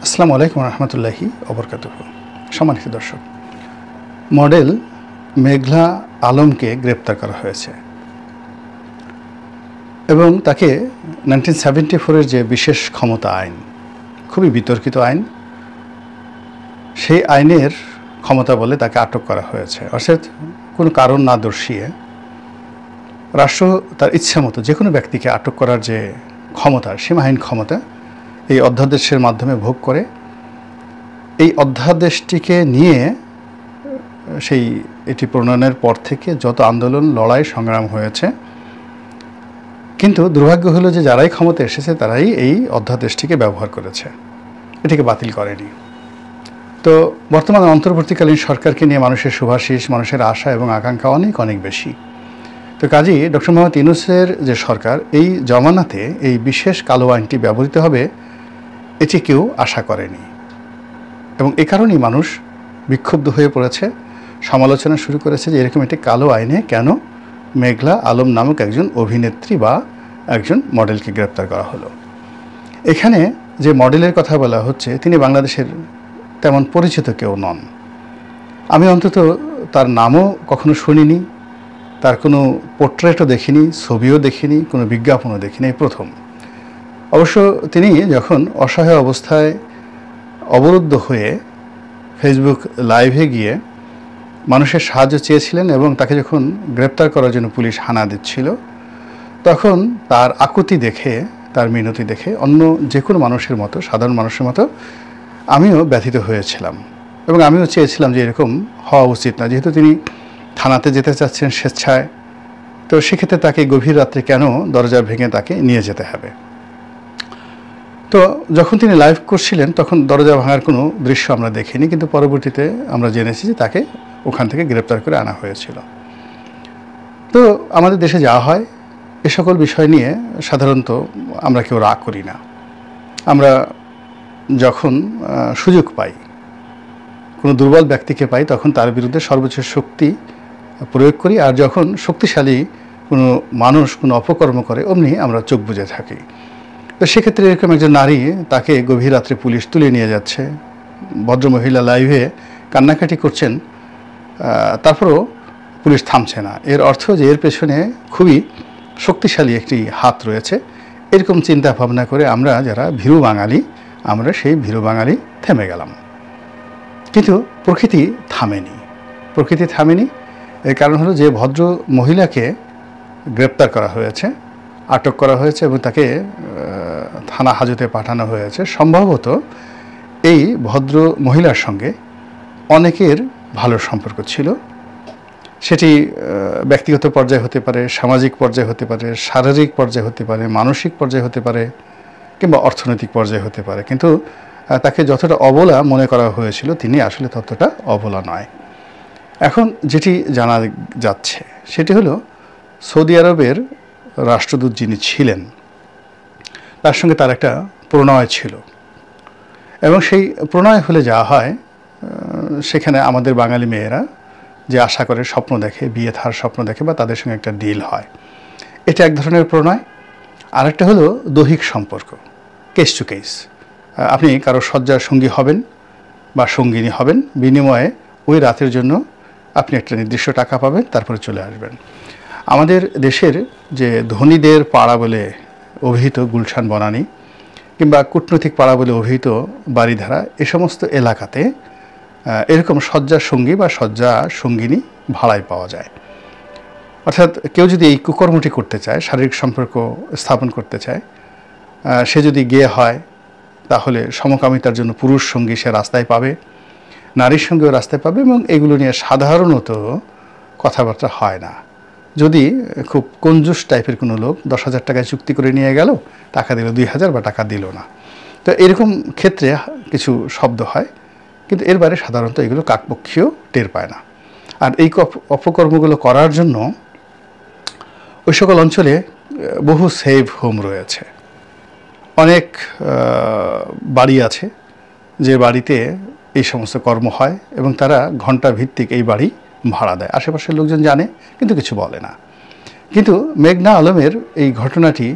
আসসালামু আলাইকুম রহমতুল্লাহি ওবরকাতুহ। সম্মানিত দর্শক, মডেল মেঘলা আলমকে গ্রেপ্তার করা হয়েছে এবং তাকে 1974-এর যে বিশেষ ক্ষমতা আইন, খুবই বিতর্কিত আইন, সেই আইনের ক্ষমতা বলে তাকে আটক করা হয়েছে। অর্থাৎ কোনো কারণ না দর্শিয়ে রাষ্ট্র তার ইচ্ছা মতো যে কোনো ব্যক্তিকে আটক করার যে ক্ষমতা, সীমাহীন ক্ষমতা, এই অধ্যাদেশের মাধ্যমে ভোগ করে। এই অধ্যাদেশটিকে নিয়ে এটি প্রণয়নের পর থেকে যত আন্দোলন, লড়াই, সংগ্রাম হয়েছে, কিন্তু দুর্ভাগ্য হলো যে যারাই ক্ষমতা এসেছে তারাই এই অধ্যাদেশটিকে ব্যবহার করেছে, এটিকে বাতিল করেনি। তো বর্তমানে অন্তর্বর্তীকালীন সরকারকে নিয়ে মানুষের শুভাশিস, মানুষের আশা এবং আকাঙ্ক্ষা অনেক অনেক বেশি। তো কাজেই ডক্টর মোহাম্মদ ইউনূসের যে সরকার, এই জমানাতে এই বিশেষ কালো আইনটি ব্যবহৃত হবে এটি কেউ আশা করেনি এবং এ কারণেই মানুষ বিক্ষুব্ধ হয়ে পড়েছে, সমালোচনা শুরু করেছে যে এরকম একটি কালো আইনে কেন মেঘলা আলম নামক একজন অভিনেত্রী বা একজন মডেলকে গ্রেপ্তার করা হলো। এখানে যে মডেলের কথা বলা হচ্ছে তিনি বাংলাদেশের তেমন পরিচিত কেউ নন। আমি অন্তত তার নামও কখনো শুনিনি, তার কোনো পোর্ট্রেটও দেখিনি, ছবিও দেখিনি, কোনো বিজ্ঞাপনও দেখিনি, এই প্রথম। অবশ্য তিনি যখন অসহায় অবস্থায় অবরুদ্ধ হয়ে ফেসবুক লাইভে গিয়ে মানুষের সাহায্য চেয়েছিলেন এবং তাকে যখন গ্রেপ্তার করার জন্য পুলিশ হানা দিচ্ছিল, তখন তার আকুতি দেখে, তার মিনতি দেখে অন্য যে কোনো মানুষের মতো, সাধারণ মানুষের মতো আমিও ব্যথিত হয়েছিলাম এবং আমিও চেয়েছিলাম যে এরকম হওয়া উচিত না। যেহেতু তিনি থানাতে যেতে চাচ্ছেন স্বেচ্ছায়, তো সেক্ষেত্রে তাকে গভীর রাত্রে কেন দরজা ভেঙে তাকে নিয়ে যেতে হবে। তো যখন তিনি লাইভ করছিলেন তখন দরজা ভাঙার কোনো দৃশ্য আমরা দেখিনি, কিন্তু পরবর্তীতে আমরা জেনেছি যে তাকে ওখান থেকে গ্রেপ্তার করে আনা হয়েছিল। তো আমাদের দেশে যাওয়া হয়, এ সকল বিষয় নিয়ে সাধারণত আমরা কেউ রাগ করি না। আমরা যখন সুযোগ পাই, কোনো দুর্বল ব্যক্তিকে পাই, তখন তার বিরুদ্ধে সর্বোচ্চ শক্তি প্রয়োগ করি, আর যখন শক্তিশালী কোনো মানুষ কোনো অপকর্ম করে অমনি আমরা চোখ বুজে থাকি। তো সেক্ষেত্রে এরকম একজন নারী, তাকে গভীর রাত্রে পুলিশ তুলে নিয়ে যাচ্ছে, ভদ্রমহিলা লাইভে কান্নাকাটি করছেন, তারপরও পুলিশ থামছে না। এর অর্থ যে এর পেছনে খুবই শক্তিশালী একটি হাত রয়েছে। এরকম চিন্তা ভাবনা করে আমরা যারা ভীরু বাঙালি, আমরা সেই ভীরু বাঙালি থেমে গেলাম। কিন্তু প্রকৃতি থামেনি, প্রকৃতি থামেনি। এর কারণ হলো যে ভদ্র মহিলাকে গ্রেপ্তার করা হয়েছে, আটক করা হয়েছে এবং তাকে থানা হাজতে পাঠানো হয়েছে। সম্ভবত এই ভদ্র মহিলার সঙ্গে অনেকের ভালো সম্পর্ক ছিল। সেটি ব্যক্তিগত পর্যায়ে হতে পারে, সামাজিক পর্যায়ে হতে পারে, শারীরিক পর্যায়ে হতে পারে, মানসিক পর্যায়ে হতে পারে, কিংবা অর্থনৈতিক পর্যায়ে হতে পারে। কিন্তু তাকে যতটা অবলা মনে করা হয়েছিল তিনি আসলে ততটা অবলা নয়। এখন যেটি জানা যাচ্ছে সেটি হলো সৌদি আরবের রাষ্ট্রদূত যিনি ছিলেন, তার সঙ্গে তার একটা প্রণয় ছিল এবং সেই প্রণয় হলে যা হয়, সেখানে আমাদের বাঙালি মেয়েরা যে আশা করে, স্বপ্ন দেখে, বিয়ে থার স্বপ্ন দেখে বা তাদের সঙ্গে একটা ডিল হয়, এটা এক ধরনের প্রণয়। আরেকটা হলো দৈহিক সম্পর্ক, কেস টু কেস। আপনি কারো শয্যার সঙ্গী হবেন বা সঙ্গিনী হবেন, বিনিময়ে ওই রাতের জন্য আপনি একটা নির্দিষ্ট টাকা পাবেন, তারপরে চলে আসবেন। আমাদের দেশের যে ধনীদের পাড়া বলে অভিহিত গুলশান বনানী, কিংবা কূটনৈতিক পাড়া বলে অভিহিত বাড়িধারা, এ সমস্ত এলাকাতে এরকম শয্যার সঙ্গী বা শয্যা সঙ্গিনী ভাড়ায় পাওয়া যায়। অর্থাৎ কেউ যদি এই কুকর্মটি করতে চায়, শারীরিক সম্পর্ক স্থাপন করতে চায়, সে যদি গে হয়, তাহলে সমকামিতার জন্য পুরুষ সঙ্গী সে রাস্তায় পাবে, নারীর সঙ্গেও রাস্তায় পাবে এবং এগুলো নিয়ে সাধারণত কথাবার্তা হয় না। যদি খুব কঞ্জুস টাইপের কোনো লোক 10,000 টাকায় চুক্তি করে নিয়ে গেল, টাকা দিল 2,000 বা টাকা দিল না, তো এরকম ক্ষেত্রে কিছু শব্দ হয়, কিন্তু এর বাইরে সাধারণত এগুলো কাকপক্ষীয় টের পায় না। আর এই অপকর্মগুলো করার জন্য ওই সকল অঞ্চলে বহু সেভ হোম রয়েছে। অনেক বাড়ি আছে যে বাড়িতে এই সমস্ত কর্ম হয় এবং তারা ঘণ্টা ভিত্তিক এই বাড়ি ভাড়া দেয়। আশেপাশের লোকজন জানে কিন্তু কিছু বলে না। কিন্তু মেঘনা আলমের এই ঘটনাটি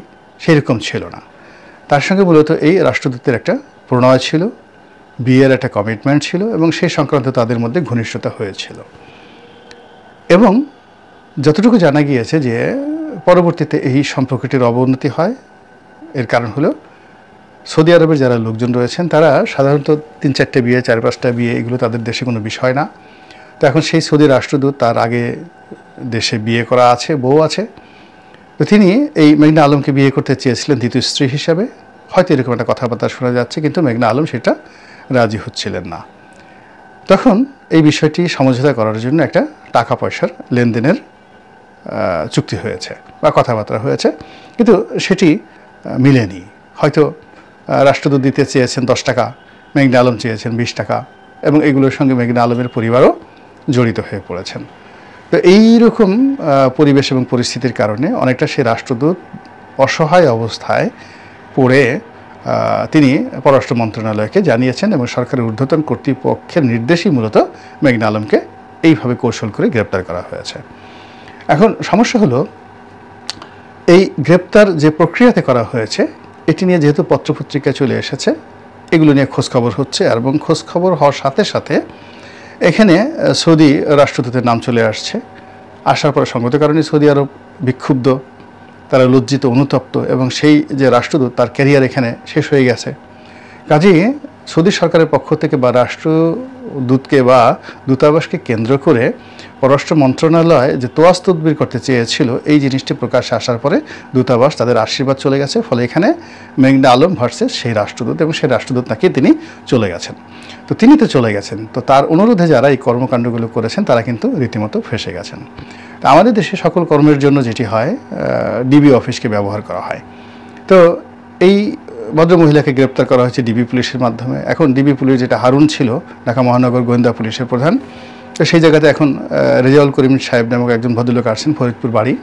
সেরকম ছিল না। তার সঙ্গে মূলত এই রাষ্ট্রদূতের একটা প্রণয় ছিল বিয়ের একটা কমিটমেন্ট ছিল এবং সেই সংক্রান্ত তাদের মধ্যে ঘনিষ্ঠতা হয়েছিল। এবং যতটুকু জানা গিয়েছে যে পরবর্তীতে এই সম্পর্কটির অবনতি হয়। এর কারণ হলো সৌদি আরবের যারা লোকজন রয়েছেন তারা সাধারণত 3-4টে বিয়ে, 4-5টা বিয়ে এগুলো তাদের দেশে কোনো বিষয় না। তো এখন সেই সৌদি রাষ্ট্রদূত, তার আগে দেশে বিয়ে করা আছে, বউ আছে, তো তিনি এই মেঘনা আলমকে বিয়ে করতে চেয়েছিলেন দ্বিতীয় স্ত্রী হিসাবে। হয়তো এরকম একটা কথাবার্তা শোনা যাচ্ছে, কিন্তু মেঘনা আলম সেটা রাজি হচ্ছিলেন না। তখন এই বিষয়টি সমঝোতা করার জন্য একটা টাকা পয়সার লেনদেনের চুক্তি হয়েছে বা কথাবার্তা হয়েছে, কিন্তু সেটি মিলেনি। হয়তো রাষ্ট্রদূত দিতে চেয়েছেন 10 টাকা, মেঘনা আলম চেয়েছেন 20 টাকা, এবং এগুলোর সঙ্গে মেঘনা আলমের পরিবারও জড়িত হয়ে পড়েছেন। তো এই রকম পরিবেশ এবং পরিস্থিতির কারণে অনেকটা সে রাষ্ট্রদূত অসহায় অবস্থায় পড়ে তিনি পররাষ্ট্র মন্ত্রণালয়কে জানিয়েছেন এবং সরকারের ঊর্ধ্বতন কর্তৃপক্ষের নির্দেশই মূলত মেঘনা আলমকে এইভাবে কৌশল করে গ্রেপ্তার করা হয়েছে। এখন সমস্যা হলো, এই গ্রেপ্তার যে প্রক্রিয়াতে করা হয়েছে এটি নিয়ে যেহেতু পত্রপত্রিকায় চলে এসেছে, এগুলো নিয়ে খোঁজখবর হচ্ছে, এবং খোঁজখবর হওয়ার সাথে সাথে এখানে সৌদি রাষ্ট্রদূতের নাম চলে আসছে। আসার পরে সঙ্গত কারণে সৌদি আরব বিক্ষুব্ধ, তারা লজ্জিত, অনুতপ্ত, এবং সেই যে রাষ্ট্রদূত তার ক্যারিয়ার এখানে শেষ হয়ে গেছে। কাজেই সৌদি সরকারের পক্ষ থেকে বা রাষ্ট্রদূতকে বা দূতাবাসকে কেন্দ্র করে পররাষ্ট্র মন্ত্রণালয় যে তোয়াজ তদবির করতে চেয়েছিল, এই জিনিসটি প্রকাশ্যে আসার পরে দূতাবাস তাদের আশীর্বাদ চলে গেছে। ফলে এখানে মেঘনা আলম ভার্সেস সেই রাষ্ট্রদূত, এবং সেই রাষ্ট্রদূত নাকি তিনি চলে গেছেন। তো তিনি তো চলে গেছেন, তো তার অনুরোধে যারা এই কর্মকাণ্ডগুলো করেছেন তারা কিন্তু রীতিমতো ফেঁসে গেছেন। তো আমাদের দেশে সকল কর্মের জন্য যেটি হয়, ডিবি অফিসকে ব্যবহার করা হয়। তো এই ভদ্রমহিলাকে গ্রেপ্তার করা হয়েছে ডিবি পুলিশের মাধ্যমে। এখন ডিবি পুলিশ, যেটা হারুন ছিল ঢাকা মহানগর গোয়েন্দা পুলিশের প্রধান, তো সেই জায়গাতে এখন রেজাউল করিম সাহেব নামক একজন ভদ্রলোক আসছেন, ফরিদপুর বাড়ি,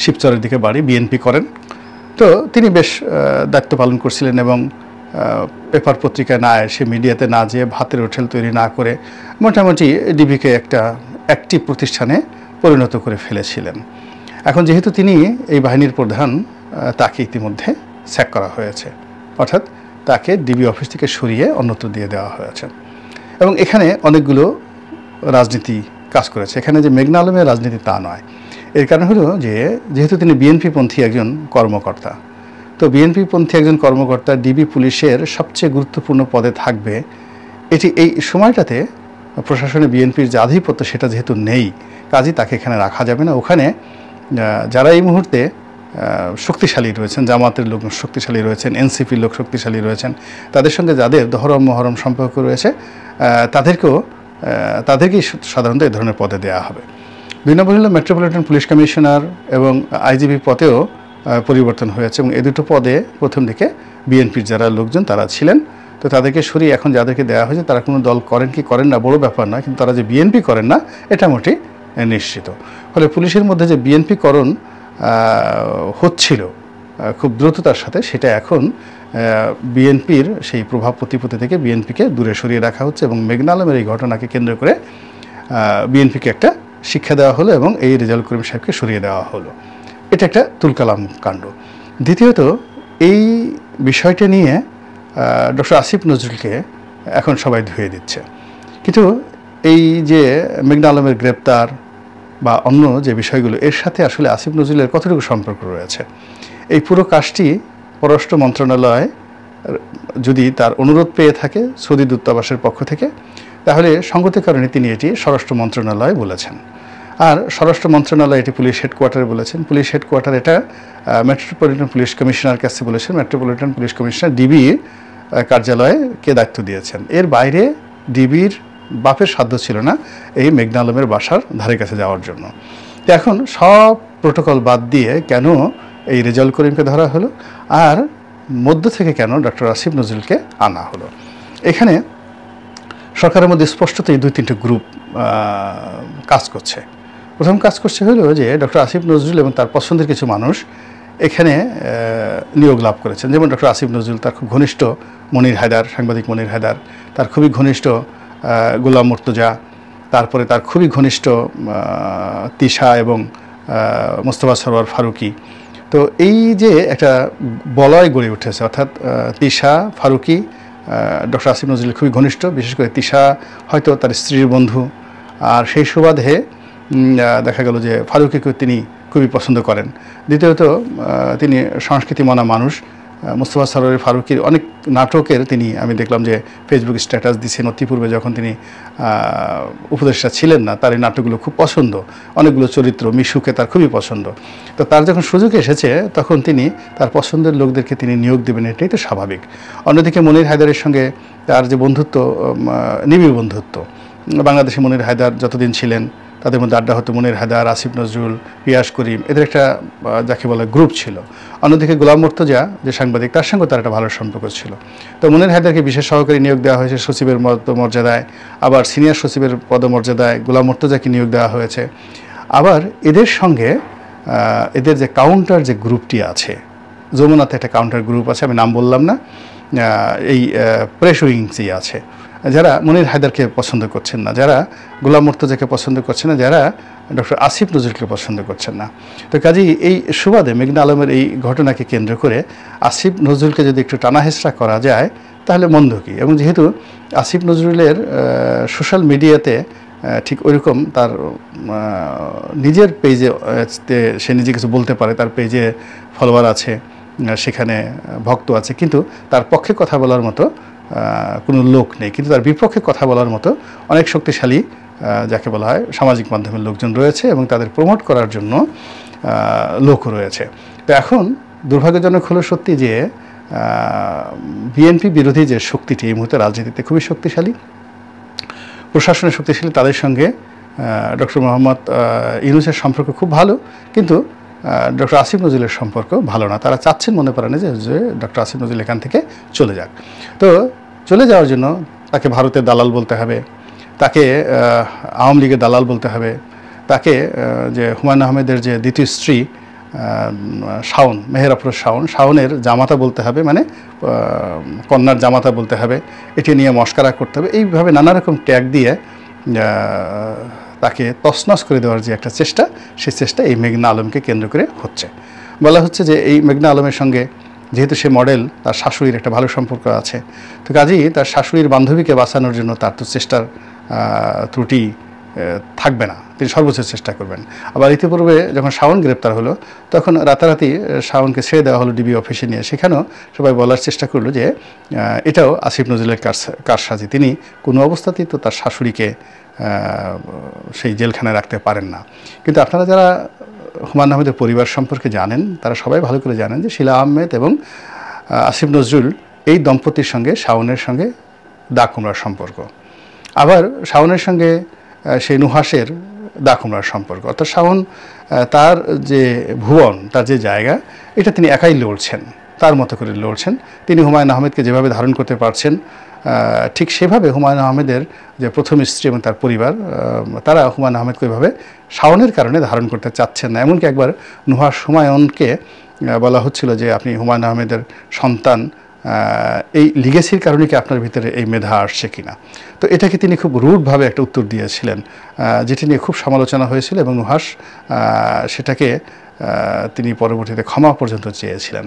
শিবচরের দিকে বাড়ি, বিএনপি করেন। তো তিনি বেশ দায়িত্ব পালন করছিলেন এবং পেপার পত্রিকায় না এসে, মিডিয়াতে না যেয়ে, ভাতের হোটেল তৈরি না করে মোটামুটি ডিবিকে একটা অ্যাক্টিভ প্রতিষ্ঠানে পরিণত করে ফেলেছিলেন। এখন যেহেতু তিনি এই বাহিনীর প্রধান, তাকে ইতিমধ্যে স্যাক করা হয়েছে, অর্থাৎ তাকে ডিবি অফিস থেকে সরিয়ে অন্যত্র দিয়ে দেওয়া হয়েছে। এবং এখানে অনেকগুলো রাজনীতি কাজ করেছে। এখানে যে মেঘনা আলমের রাজনীতি তা নয়। এর কারণ হলো যে যেহেতু তিনি বিএনপিপন্থী একজন কর্মকর্তা, তো বিএনপিপন্থী একজন কর্মকর্তা ডিবি পুলিশের সবচেয়ে গুরুত্বপূর্ণ পদে থাকবে, এটি এই সময়টাতে প্রশাসনে বিএনপির যে আধিপত্য সেটা যেহেতু নেই, কাজেই তাকে এখানে রাখা যাবে না। ওখানে যারা এই মুহূর্তে শক্তিশালী রয়েছেন, জামাতের লোক শক্তিশালী রয়েছেন, এনসিপির লোক শক্তিশালী রয়েছেন, তাদের সঙ্গে যাদের দহরম মহরম সম্পর্ক রয়েছে তাদেরকেই সাধারণত এই ধরনের পদে দেওয়া হবে। 2 নম্বর হলো মেট্রোপলিটন পুলিশ কমিশনার এবং আইজিপি পদেও পরিবর্তন হয়েছে, এবং এই দুটো পদে প্রথম দিকে বিএনপির যারা লোকজন তারা ছিলেন। তো তাদেরকে সরিয়ে এখন যাদেরকে দেওয়া হয়েছে তারা কোনো দল করেন কি করেন না বড় ব্যাপার নয়, কিন্তু তারা যে বিএনপি করেন না এটা মোটেই নিশ্চিত। ফলে পুলিশের মধ্যে যে বিএনপিকরণ হচ্ছিল খুব দ্রুততার সাথে, সেটা এখন বিএনপির সেই প্রভাব প্রতিপত্তি থেকে বিএনপিকে দূরে সরিয়ে রাখা হচ্ছে, এবং মেঘনা আলমের এই ঘটনাকে কেন্দ্র করে বিএনপিকে একটা শিক্ষা দেওয়া হলো এবং এই রেজাউল করিম সাহেবকে সরিয়ে দেওয়া হলো। এটা একটা তুলকালাম কাণ্ড। দ্বিতীয়ত, এই বিষয়টা নিয়ে ডক্টর আসিফ নজরুলকে এখন সবাই ধুয়ে দিচ্ছে, কিন্তু এই যে মেঘনা আলমের গ্রেপ্তার বা অন্য যে বিষয়গুলো, এর সাথে আসলে আসিফ নজরুলের কতটুকু সম্পর্ক রয়েছে? এই পুরো কাজটি পররাষ্ট্র মন্ত্রণালয় যদি তার অনুরোধ পেয়ে থাকে সৌদি দূতাবাসের পক্ষ থেকে, তাহলে সঙ্গতির কারণে তিনি এটি স্বরাষ্ট্র মন্ত্রণালয়ে বলেছেন। আর স্বরাষ্ট্র মন্ত্রণালয় এটি পুলিশ হেডকোয়ার্টারে বলেছেন। পুলিশ হেডকোয়ার্টার এটা মেট্রোপলিটন পুলিশ কমিশনার কাছে বলেছেন। মেট্রোপলিটন পুলিশ কমিশনার ডিবি কার্যালয়কে দায়িত্ব দিয়েছেন। এর বাইরে ডিবির বাপের সাধ্য ছিল না এই মেঘনা আলমের বাসার ধারে কাছে যাওয়ার জন্য। তো এখন সব প্রোটোকল বাদ দিয়ে কেন এই রেজাউল করিমকে ধরা হলো, আর মধ্য থেকে কেন ডক্টর আসিফ নজরুলকে আনা হলো? এখানে সরকারের মধ্যে স্পষ্টতই 2-3টে গ্রুপ কাজ করছে। প্রথম কাজ করছে হলো যে ডক্টর আসিফ নজরুল এবং তার পছন্দের কিছু মানুষ এখানে নিয়োগ লাভ করেছেন। যেমন ডক্টর আসিফ নজরুল, তার খুব ঘনিষ্ঠ মনির হায়দার, সাংবাদিক মনির হায়দার, তার খুবই ঘনিষ্ঠ গোলাম মুর্তজা, তারপরে তার খুবই ঘনিষ্ঠ তিশা এবং মোস্তফা সরোয়ার ফারুকি। তো এই যে একটা বলয় গড়ে উঠেছে, অর্থাৎ তিশা, ফারুকি, ডক্টর আসিফ নজরুল খুবই ঘনিষ্ঠ, বিশেষ করে তিশা হয়তো তার স্ত্রীর বন্ধু, আর সেই সুবাদে দেখা গেল যে ফারুকীকেও তিনি খুবই পছন্দ করেন। দ্বিতীয়ত তিনি সংস্কৃতি মনা মানুষ। মুস্তফা সরোয়ার ফারুকীর অনেক নাটকের তিনি, আমি দেখলাম যে ফেসবুক স্ট্যাটাস দিচ্ছেন অতিপূর্বে যখন তিনি উপদেষ্টা ছিলেন না, তার এই নাটকগুলো খুব পছন্দ, অনেকগুলো চরিত্র মিশুকে তার খুবই পছন্দ। তো তার যখন সুযোগ এসেছে তখন তিনি তার পছন্দের লোকদেরকে তিনি নিয়োগ দেবেন, এটাই তো স্বাভাবিক। অন্যদিকে মনির হায়দারের সঙ্গে তার যে বন্ধুত্ব, নিবিড় বন্ধুত্ব, বাংলাদেশে মনির হায়দার যতদিন ছিলেন তাদের মধ্যে আড্ডা হতো। মনির হায়দার, আসিফ নজরুল, পিয়াস করিম, এদের একটা যাকে বলে গ্রুপ ছিল। অন্যদিকে গোলাম মুর্তজা যে সাংবাদিক, তার সঙ্গে তার একটা ভালো সম্পর্ক ছিল। তো মনির হায়দারকে বিশেষ সহকারী নিয়োগ দেওয়া হয়েছে সচিবের পদমর্যাদায়, আবার সিনিয়র সচিবের পদমর্যাদায় গোলাম মুর্তজাকে নিয়োগ দেওয়া হয়েছে। আবার এদের সঙ্গে এদের যে কাউন্টার যে গ্রুপটি আছে, যমুনাতে একটা কাউন্টার গ্রুপ আছে, আমি নাম বললাম না, এই প্রেস উইংসই আছে, যারা মনির হায়দারকে পছন্দ করছেন না, যারা গোলাম মুর্তজাকে পছন্দ করছেন না, যারা ডক্টর আসিফ নজরুলকে পছন্দ করছেন না। তো কাজেই এই সুবাদে মেঘনা আলমের এই ঘটনাকে কেন্দ্র করে আসিফ নজরুলকে যদি একটু টানাহেঁচড়া করা যায় তাহলে মন্দ কী। এবং যেহেতু আসিফ নজরুলের সোশ্যাল মিডিয়াতে ঠিক ওইরকম তার নিজের পেজে সে নিজে কিছু বলতে পারে, তার পেজে ফলোয়ার আছে, সেখানে ভক্ত আছে, কিন্তু তার পক্ষে কথা বলার মতো কোনো লোক নেই। কিন্তু তার বিপক্ষে কথা বলার মতো অনেক শক্তিশালী যাকে বলা হয় সামাজিক মাধ্যমের লোকজন রয়েছে এবং তাদের প্রমোট করার জন্য লোকও রয়েছে। তো এখন দুর্ভাগ্যজনক হলো সত্যি যে বিএনপি বিরোধী যে শক্তিটি এই মুহূর্তে রাজনীতিতে খুবই শক্তিশালী, প্রশাসনের শক্তিশালী, তাদের সঙ্গে ডক্টর মোহাম্মদ ইউনূসের সম্পর্ক খুব ভালো, কিন্তু ডক্টর আসিফ নজরুলের সম্পর্ক ভালো না। তারা চাচ্ছেন মনে করেন যে ডক্টর আসিফ নজরুল এখান থেকে চলে যাক। তো চলে যাওয়ার জন্য তাকে ভারতের দালাল বলতে হবে, তাকে আওয়ামী লীগের দালাল বলতে হবে, তাকে যে হুমায়ুন আহমেদের যে দ্বিতীয় স্ত্রী শাওন, মেহের আফরোজ শাওনের জামাতা বলতে হবে, মানে কন্যার জামাতা বলতে হবে, এটি নিয়ে মস্কারা করতে হবে। এইভাবে নানা রকম ট্যাগ দিয়ে তাকে তছনছ করে দেওয়ার যে একটা চেষ্টা, সেই চেষ্টা এই মেঘনা আলমকে কেন্দ্র করে হচ্ছে। বলা হচ্ছে যে এই মেঘনা আলমের সঙ্গে যেহেতু সে মডেল, তার শাশুড়ির একটা ভালো সম্পর্ক আছে, তো কাজেই তার শাশুড়ির বান্ধবীকে বাঁচানোর জন্য তার তো চেষ্টার ত্রুটি থাকবে না, তিনি সর্বোচ্চ চেষ্টা করবেন। আবার ইতিপূর্বে যখন শাওন গ্রেপ্তার হলো তখন রাতারাতি শাওনকে ছেড়ে দেওয়া হলো ডিবি অফিসে নিয়ে, সেখানেও সবাই বলার চেষ্টা করলো যে এটাও আসিফ নজরুলের কারসাজি, তিনি কোনো অবস্থাতেই তো তার শাশুড়িকে সেই জেলখানায় রাখতে পারেন না। কিন্তু আপনারা যারা হুমায়ুন আহমেদের পরিবার সম্পর্কে জানেন তারা সবাই ভালো করে জানেন যে শিলা আহমেদ এবং আসিফ নজরুল এই দম্পতির সঙ্গে শাওনের সঙ্গে দা কুমড়ার সম্পর্ক, আবার শাওনের সঙ্গে সেই নুহাসের দা কুমড়ার সম্পর্ক। অর্থাৎ শাওন তার যে ভুবন, তার যে জায়গা, এটা তিনি একাই লড়ছেন, তার মতো করে লড়ছেন। তিনি হুমায়ুন আহমেদকে যেভাবে ধারণ করতে পারছেন ঠিক সেভাবে হুমায়ুন আহমেদের যে প্রথম স্ত্রী এবং তার পরিবার, তারা হুমায়ুন আহমেদকে ওইভাবে শাওনের কারণে ধারণ করতে চাচ্ছেন না। এমনকি একবার নুহাস হুমায়ুনকে বলা হচ্ছিল যে আপনি হুমায়ুন আহমেদের সন্তান, এই লিগেসির কারণে কি আপনার ভিতরে এই মেধা আসছে কিনা। তো এটাকে তিনি খুব রুডভাবে একটা উত্তর দিয়েছিলেন, যেটি নিয়ে খুব সমালোচনা হয়েছিল এবং নুহাস সেটাকে তিনি পরবর্তীতে ক্ষমা পর্যন্ত চেয়েছিলেন।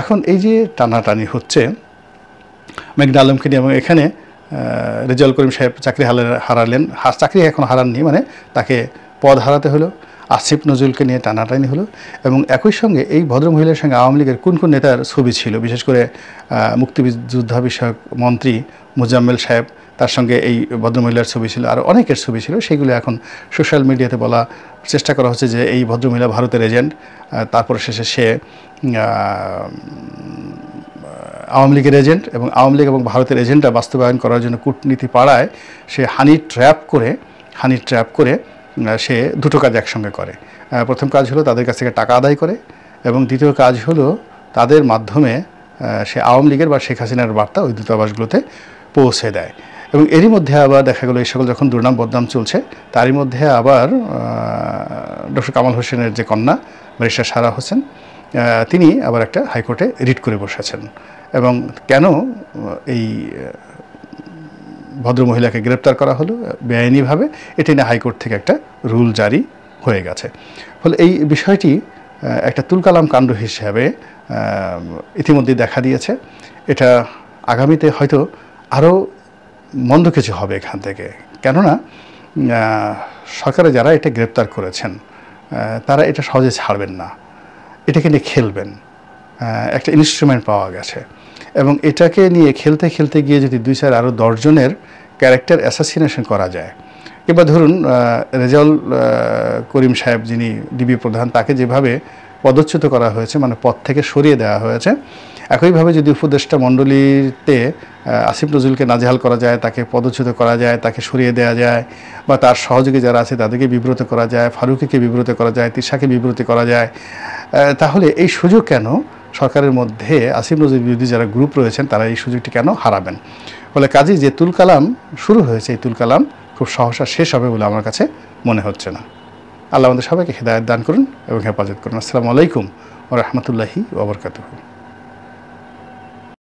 এখন এই যে টানাটানি হচ্ছে মেঘনা আলমকে নিয়ে, এবং এখানে রেজাউল করিম সাহেব চাকরি হারালেন, চাকরি এখন হারাননি, মানে তাকে পদ হারাতে হলো। আসিফ নজরুলকে নিয়ে টানাটানি হলো এবং একই সঙ্গে এই ভদ্রমহিলার সঙ্গে আওয়ামী লীগের কোন কোন নেতার ছবি ছিল, বিশেষ করে মুক্তিযোদ্ধা বিষয়ক মন্ত্রী মোজাম্মেল সাহেব, তার সঙ্গে এই ভদ্রমহিলার ছবি ছিল, আর অনেকের ছবি ছিল। সেগুলো এখন সোশ্যাল মিডিয়াতে বলা চেষ্টা করা হচ্ছে যে এই ভদ্রমহিলা ভারতের এজেন্ট, তারপরে শেষে সে আওয়ামী লীগের এজেন্ট, এবং আওয়ামী লীগ এবং ভারতের এজেন্টটা বাস্তবায়ন করার জন্য কূটনীতি পাড়ায় সে হানি ট্র্যাপ করে সে দুটো কাজ একসঙ্গে করে। প্রথম কাজ হলো তাদের কাছ থেকে টাকা আদায় করে, এবং দ্বিতীয় কাজ হলো তাদের মাধ্যমে সে আওয়ামী লীগের বা শেখ হাসিনার বার্তা ওই দূতাবাসগুলোতে পৌঁছে দেয়। এবং এরই মধ্যে আবার দেখা গেলো এই সকল যখন দুর্নাম বদনাম চলছে, তারই মধ্যে আবার ডক্টর কামাল হোসেনের যে কন্যা ব্যারিস্টার সারা হোসেন, তিনি আবার একটা হাইকোর্টে রিট করে বসেছেন। এবং কেন এই ভদ্রমহিলাকে গ্রেপ্তার করা হলো বেআইনিভাবে, এটি নিয়ে হাইকোর্ট থেকে একটা রুল জারি হয়ে গেছে। ফলে এই বিষয়টি একটা তুলকালাম কাণ্ড হিসেবে ইতিমধ্যে দেখা দিয়েছে। এটা আগামীতে হয়তো আরও মন্দ কিছু হবে এখান থেকে। কেননা সরকারে যারা এটা গ্রেপ্তার করেছেন তারা এটা সহজে ছাড়বেন না, এটাকে নিয়ে খেলবেন। একটা ইনস্ট্রুমেন্ট পাওয়া গেছে এবং এটাকে নিয়ে খেলতে খেলতে গিয়ে যদি 2-4 আরও 10 জনের ক্যারেক্টার অ্যাসাসিনেশন করা যায়, কিংবা ধরুন রেজাউল করিম সাহেব যিনি ডিবি প্রধান, তাকে যেভাবে পদচ্যুত করা হয়েছে, মানে পদ থেকে সরিয়ে দেওয়া হয়েছে, একইভাবে যদি উপদেষ্টা মণ্ডলীতে আসিফ নজরুলকে নাজেহাল করা যায়, তাকে পদচ্যুত করা যায়, তাকে সরিয়ে দেওয়া যায়, বা তার সহযোগী যারা আছে তাদেরকে বিব্রত করা যায়, ফারুকীকে বিব্রত করা যায়, তিশাকে বিব্রত করা যায়, তাহলে এই সুযোগ কেন সরকারের মধ্যে আসিফ নজরুল বিরোধী যারা গ্রুপ রয়েছেন তারা এই সুযোগটি কেন হারাবেন? ফলে কাজেই যে তুলকালাম শুরু হয়েছে, এই তুলকালাম খুব সহসা শেষ হবে বলে আমার কাছে মনে হচ্ছে না। আল্লাহ আমাদের সবাইকে হেদায়েত দান করুন এবং হেফাজত করুন। আসসালামু আলাইকুম ওয়া রাহমাতুল্লাহি ওয়া বারাকাতুহু।